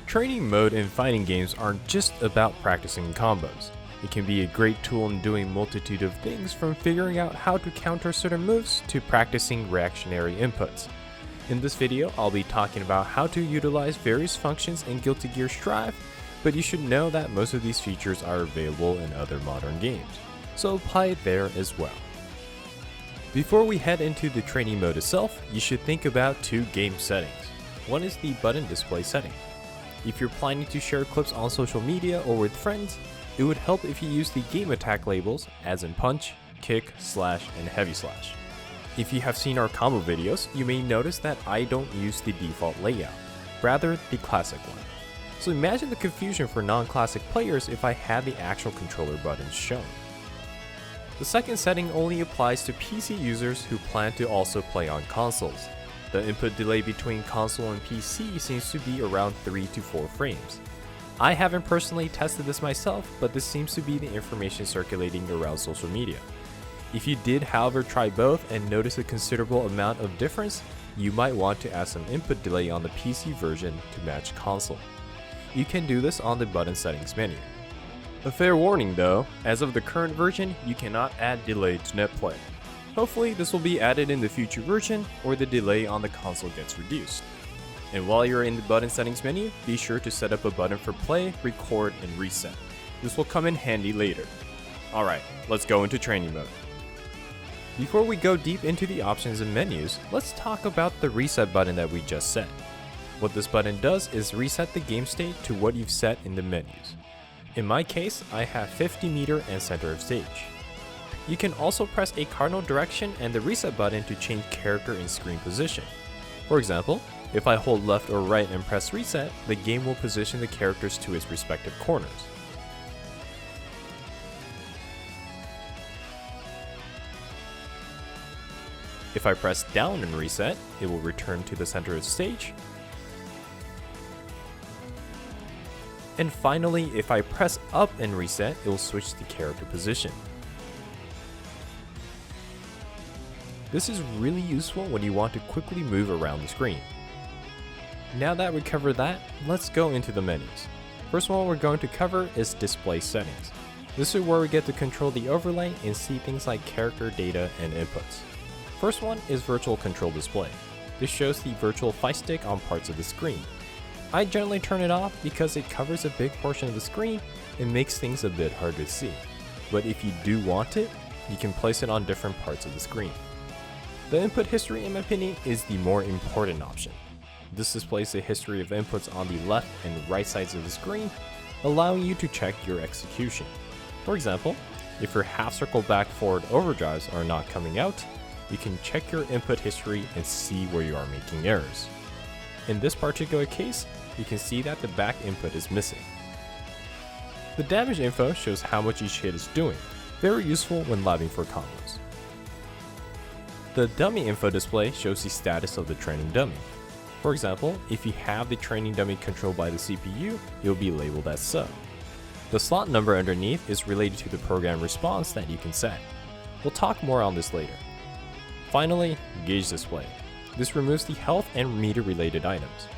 Training mode in fighting games aren't just about practicing combos. It can be a great tool in doing a multitude of things, from figuring out how to counter certain moves to practicing reactionary inputs. In this video, I'll be talking about how to utilize various functions in Guilty Gear Strive, but you should know that most of these features are available in other modern games, so apply it there as well. Before we head into the training mode itself, you should think about two game settings. One is the button display setting. If you're planning to share clips on social media or with friends, it would help if you use the game attack labels, as in punch, kick, slash, and heavy slash. If you have seen our combo videos, you may notice that I don't use the default layout, rather the classic one. So imagine the confusion for non-classic players if I had the actual controller buttons shown. The second setting only applies to PC users who plan to also play on consoles. The input delay between console and PC seems to be around 3 to 4 frames. I haven't personally tested this myself, but this seems to be the information circulating around social media. If you did, however, try both and notice a considerable amount of difference, you might want to add some input delay on the PC version to match console. You can do this on the button settings menu. A fair warning though, as of the current version, you cannot add delay to netplay. Hopefully this will be added in the future version, or the delay on the console gets reduced. And while you're in the button settings menu, be sure to set up a button for play, record, and reset. This will come in handy later. Alright, let's go into training mode. Before we go deep into the options and menus, let's talk about the reset button that we just set. What this button does is reset the game state to what you've set in the menus. In my case, I have 50 meter and center of stage. You can also press a cardinal direction and the reset button to change character and screen position. For example, if I hold left or right and press reset, the game will position the characters to its respective corners. If I press down and reset, it will return to the center of the stage. And finally, if I press up and reset, it will switch the character position. This is really useful when you want to quickly move around the screen. Now that we covered that, let's go into the menus. First one we're going to cover is display settings. This is where we get to control the overlay and see things like character data and inputs. First one is virtual control display. This shows the virtual fight stick on parts of the screen. I generally turn it off because it covers a big portion of the screen and makes things a bit hard to see. But if you do want it, you can place it on different parts of the screen. The input history, in my opinion, is the more important option. This displays the history of inputs on the left and right sides of the screen, allowing you to check your execution. For example, if your half circle back forward overdrives are not coming out, you can check your input history and see where you are making errors. In this particular case, you can see that the back input is missing. The damage info shows how much each hit is doing, very useful when labbing for combos. The dummy info display shows the status of the training dummy. For example, if you have the training dummy controlled by the CPU, it will be labeled as so. The slot number underneath is related to the program response that you can set. We'll talk more on this later. Finally, gauge display. This removes the health and meter related items.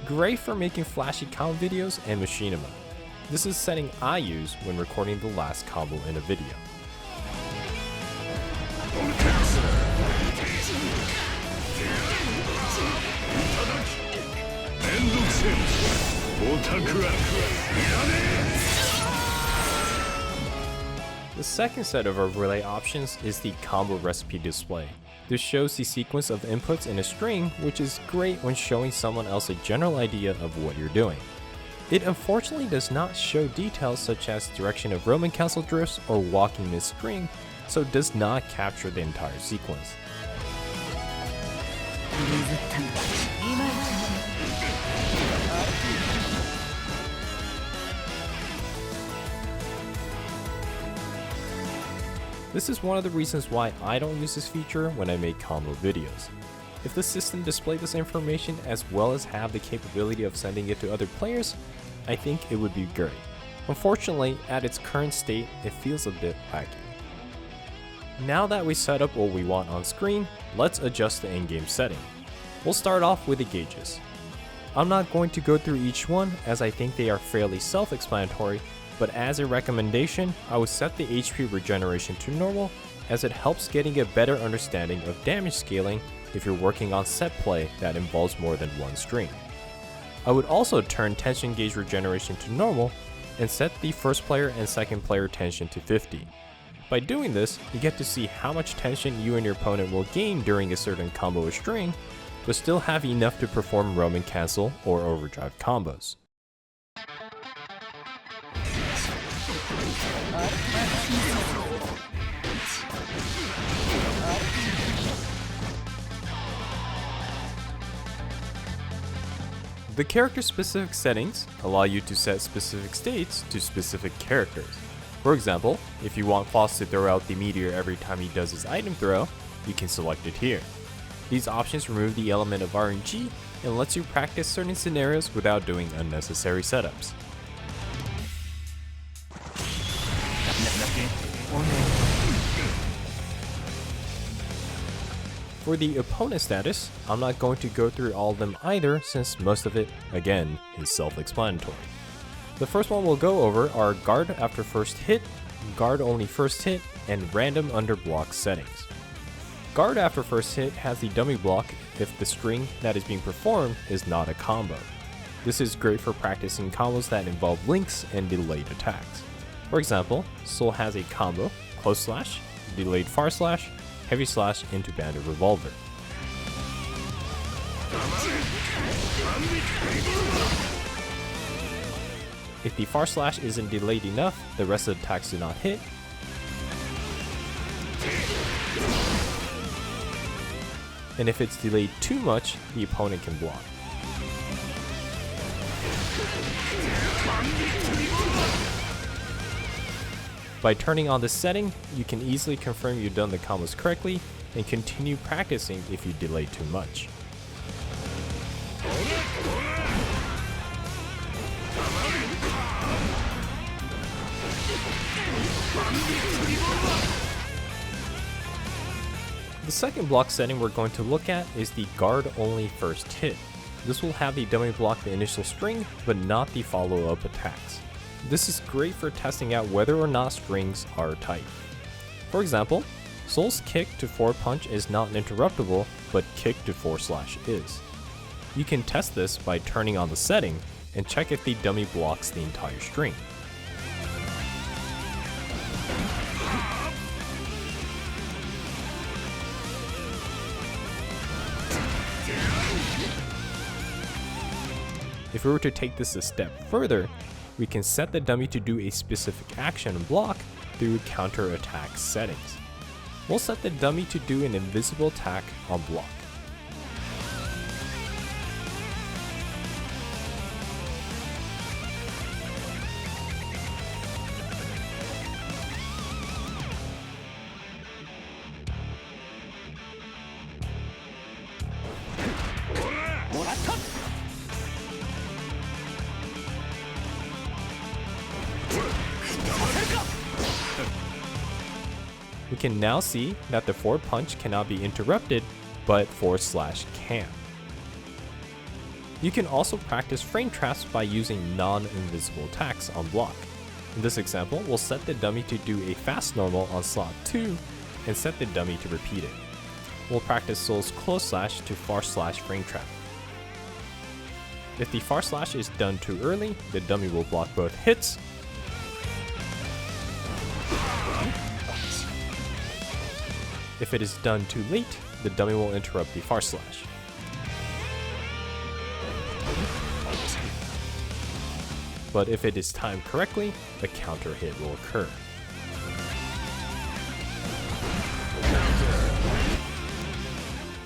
Great for making flashy combo videos and machinima. This is the setting I use when recording the last combo in a video. The second set of overlay options is the combo recipe display. This shows the sequence of inputs in a string, which is great when showing someone else a general idea of what you're doing. It unfortunately does not show details such as direction of Roman council drifts or walking mid-string, so it does not capture the entire sequence. This is one of the reasons why I don't use this feature when I make combo videos. If the system displayed this information as well as have the capability of sending it to other players, I think it would be great. Unfortunately, at its current state, it feels a bit laggy. Now that we set up what we want on screen, let's adjust the in-game setting. We'll start off with the gauges. I'm not going to go through each one as I think they are fairly self-explanatory, but as a recommendation, I would set the HP regeneration to normal as it helps getting a better understanding of damage scaling if you're working on set play that involves more than one string. I would also turn tension gauge regeneration to normal and set the first player and second player tension to 50. By doing this, you get to see how much tension you and your opponent will gain during a certain combo or string, but still have enough to perform roam and cancel or overdrive combos. The character-specific settings allow you to set specific states to specific characters. For example, if you want Foss to throw out the meteor every time he does his item throw, you can select it here. These options remove the element of RNG and lets you practice certain scenarios without doing unnecessary setups. For the opponent status, I'm not going to go through all of them either since most of it, again, is self-explanatory. The first one we'll go over are guard after first hit, guard only first hit, and random under block settings. Guard after first hit has the dummy block if the string that is being performed is not a combo. This is great for practicing combos that involve links and delayed attacks. For example, Soul has a combo, close slash, delayed far slash, heavy slash into banded revolver. If the far slash isn't delayed enough, the rest of the attacks do not hit. And if it's delayed too much, the opponent can block. By turning on this setting, you can easily confirm you've done the combos correctly and continue practicing if you delay too much. The second block setting we're going to look at is the guard only first hit. This will have the dummy block the initial string, but not the follow-up attacks. This is great for testing out whether or not strings are tight. For example, Soul's kick to forward punch is not interruptible, but kick to forward slash is. You can test this by turning on the setting and check if the dummy blocks the entire string. If we were to take this a step further, we can set the dummy to do a specific action and block through counter attack settings. We'll set the dummy to do an invisible attack on block. We can now see that the forward punch cannot be interrupted, but forward slash can. You can also practice frame traps by using non-invisible attacks on block. In this example, we'll set the dummy to do a fast normal on slot 2 and set the dummy to repeat it. We'll practice Soul's close slash to far slash frame trap. If the far slash is done too early, the dummy will block both hits. If it is done too late, the dummy will interrupt the far slash. But if it is timed correctly, a counter hit will occur.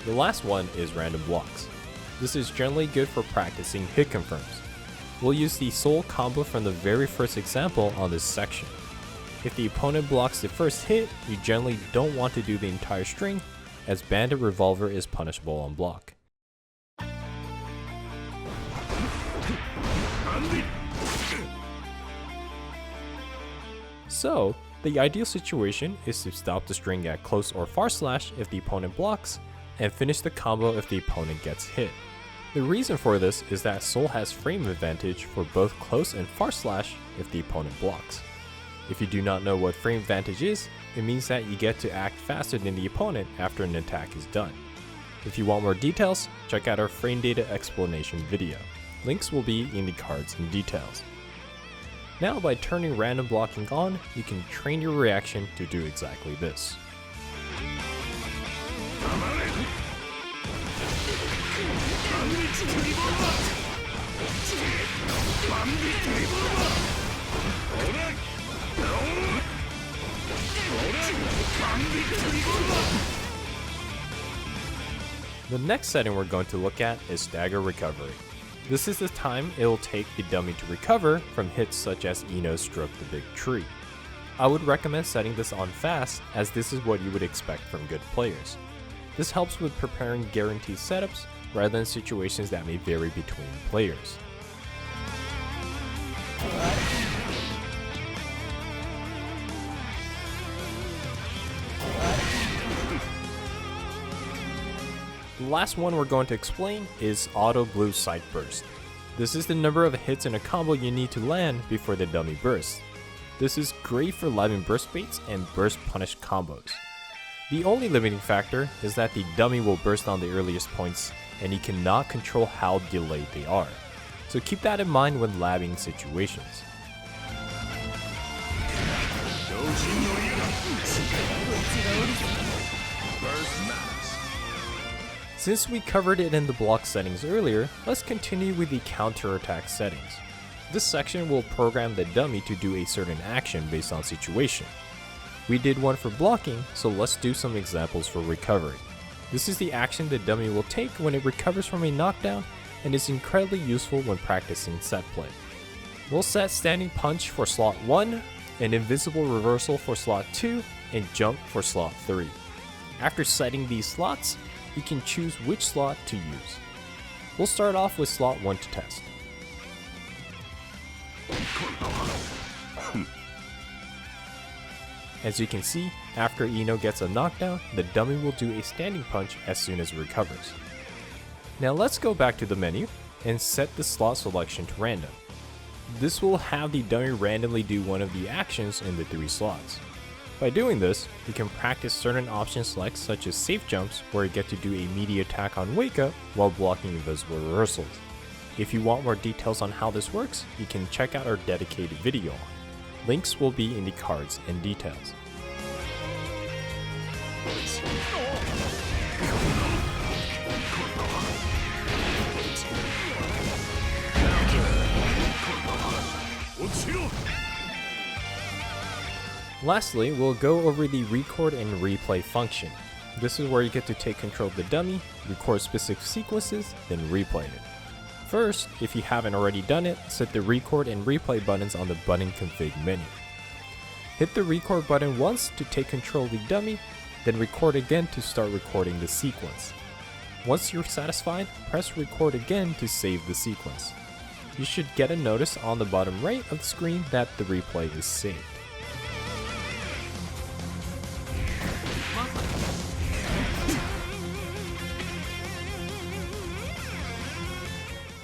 The last one is random blocks. This is generally good for practicing hit confirms. We'll use the Soul combo from the very first example on this section. If the opponent blocks the first hit, you generally don't want to do the entire string, as Bandit Revolver is punishable on block. So, the ideal situation is to stop the string at close or far slash if the opponent blocks, and finish the combo if the opponent gets hit. The reason for this is that Soul has frame advantage for both close and far slash if the opponent blocks. If you do not know what frame advantage is, it means that you get to act faster than the opponent after an attack is done. If you want more details, check out our frame data explanation video. Links will be in the cards and details. Now by turning random blocking on, you can train your reaction to do exactly this. The next setting we're going to look at is stagger recovery. This is the time it will take the dummy to recover from hits such as Ino Stroke the Big Tree. I would recommend setting this on fast, as this is what you would expect from good players. This helps with preparing guaranteed setups rather than situations that may vary between players. The last one we're going to explain is Auto Blue Sight Burst. This is the number of hits in a combo you need to land before the dummy bursts. This is great for living burst baits and burst punish combos. The only limiting factor is that the dummy will burst on the earliest points and you cannot control how delayed they are. So keep that in mind when labbing situations. Since we covered it in the block settings earlier, let's continue with the counterattack settings. This section will program the dummy to do a certain action based on situation. We did one for blocking, so let's do some examples for recovery. This is the action the dummy will take when it recovers from a knockdown and is incredibly useful when practicing set play. We'll set Standing Punch for slot 1, an Invincible Reversal for slot 2, and Jump for slot 3. After setting these slots, you can choose which slot to use. We'll start off with slot 1 to test. As you can see, after Ino gets a knockdown, the dummy will do a standing punch as soon as it recovers. Now let's go back to the menu and set the slot selection to random. This will have the dummy randomly do one of the actions in the 3 slots. By doing this, you can practice certain option selects such as safe jumps where you get to do a meaty attack on wake up while blocking invisible reversals. If you want more details on how this works, you can check out our dedicated video. Links will be in the cards and details. Lastly, we'll go over the record and replay function. This is where you get to take control of the dummy, record specific sequences, then replay it. First, if you haven't already done it, set the record and replay buttons on the button config menu. Hit the record button once to take control of the dummy, then record again to start recording the sequence. Once you're satisfied, press record again to save the sequence. You should get a notice on the bottom right of the screen that the replay is saved.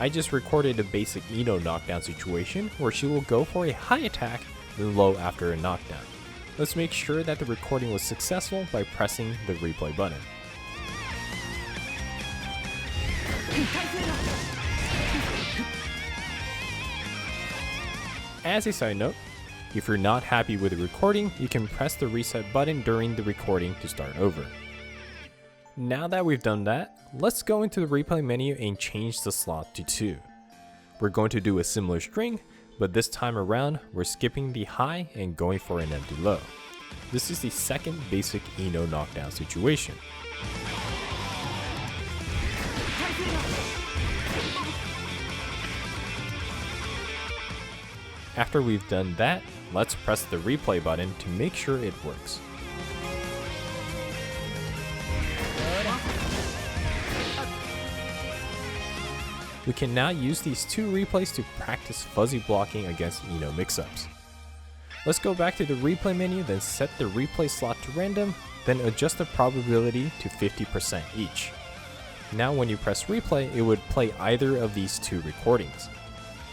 I just recorded a basic Ino knockdown situation where she will go for a high attack, then low after a knockdown. Let's make sure that the recording was successful by pressing the replay button. As a side note, if you're not happy with the recording, you can press the reset button during the recording to start over. Now that we've done that, let's go into the replay menu and change the slot to 2. We're going to do a similar string, but this time around, we're skipping the high and going for an empty low. This is the second basic Ino knockdown situation. After we've done that, let's press the replay button to make sure it works. We can now use these 2 replays to practice fuzzy blocking against Ino mix-ups. Let's go back to the replay menu, then set the replay slot to random, then adjust the probability to 50% each. Now when you press replay, it would play either of these two recordings.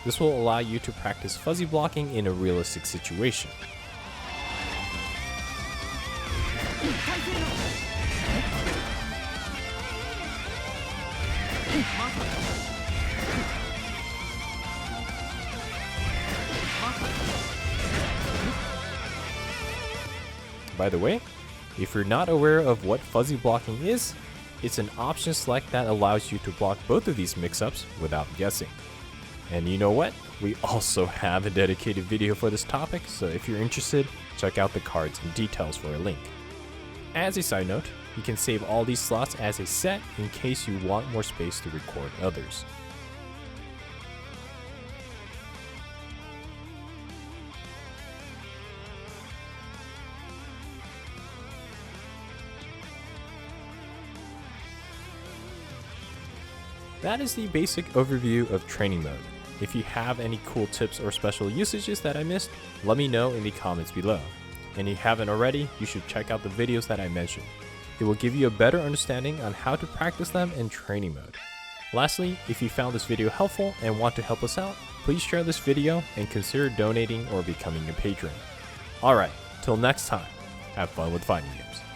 This will allow you to practice fuzzy blocking in a realistic situation. By the way, if you're not aware of what fuzzy blocking is, it's an option select that allows you to block both of these mix-ups without guessing. And you know what? We also have a dedicated video for this topic, so if you're interested, check out the cards and details for a link. As a side note, you can save all these slots as a set in case you want more space to record others. That is the basic overview of training mode. If you have any cool tips or special usages that I missed, let me know in the comments below. And if you haven't already, you should check out the videos that I mentioned. It will give you a better understanding on how to practice them in training mode. Lastly, if you found this video helpful and want to help us out, please share this video and consider donating or becoming a patron. Alright, till next time, have fun with fighting games.